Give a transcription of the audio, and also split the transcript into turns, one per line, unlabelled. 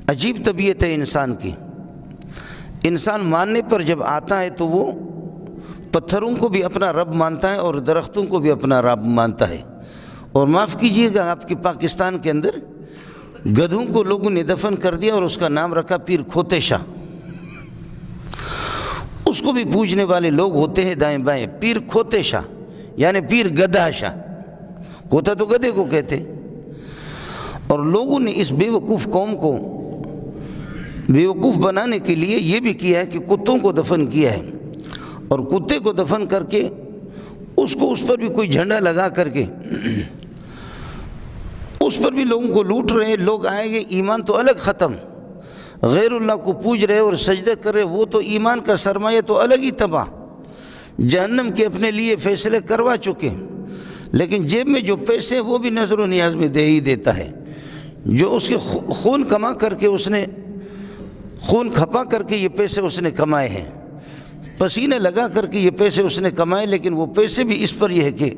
عجیب طبیعت ہے انسان کی۔ انسان ماننے پر جب آتا ہے تو وہ پتھروں کو بھی اپنا رب مانتا ہے اور درختوں کو بھی اپنا رب مانتا ہے۔ اور معاف کیجئے گا، آپ کے پاکستان کے اندر گدھوں کو لوگوں نے دفن کر دیا اور اس کا نام رکھا پیر کھوتے شاہ۔ اس کو بھی پوجنے والے لوگ ہوتے ہیں دائیں بائیں، پیر کھوتے شاہ یعنی پیر گدھا شاہ، کھوتا تو گدھے کو کہتے۔ اور لوگوں نے اس بے وقوف قوم کو بیوقوف بنانے کے لیے یہ بھی کیا ہے کہ کتوں کو دفن کیا ہے، اور کتے کو دفن کر کے اس پر بھی کوئی جھنڈا لگا کر کے اس پر بھی لوگوں کو لوٹ رہے ہیں۔ لوگ آئیں گے، ایمان تو الگ ختم، غیر اللہ کو پوج رہے اور سجدہ کر رہے، وہ تو ایمان کا سرمایہ تو الگ ہی تباہ، جہنم کے اپنے لیے فیصلے کروا چکے۔ لیکن جیب میں جو پیسے وہ بھی نظر و نیاز میں دے ہی دیتا ہے، جو اس کے خون کما کر کے اس نے خون کھپا کر کے یہ پیسے اس نے کمائے ہیں، پسینے لگا کر کے یہ پیسے اس نے کمائے، لیکن وہ پیسے بھی اس پر یہ ہے کہ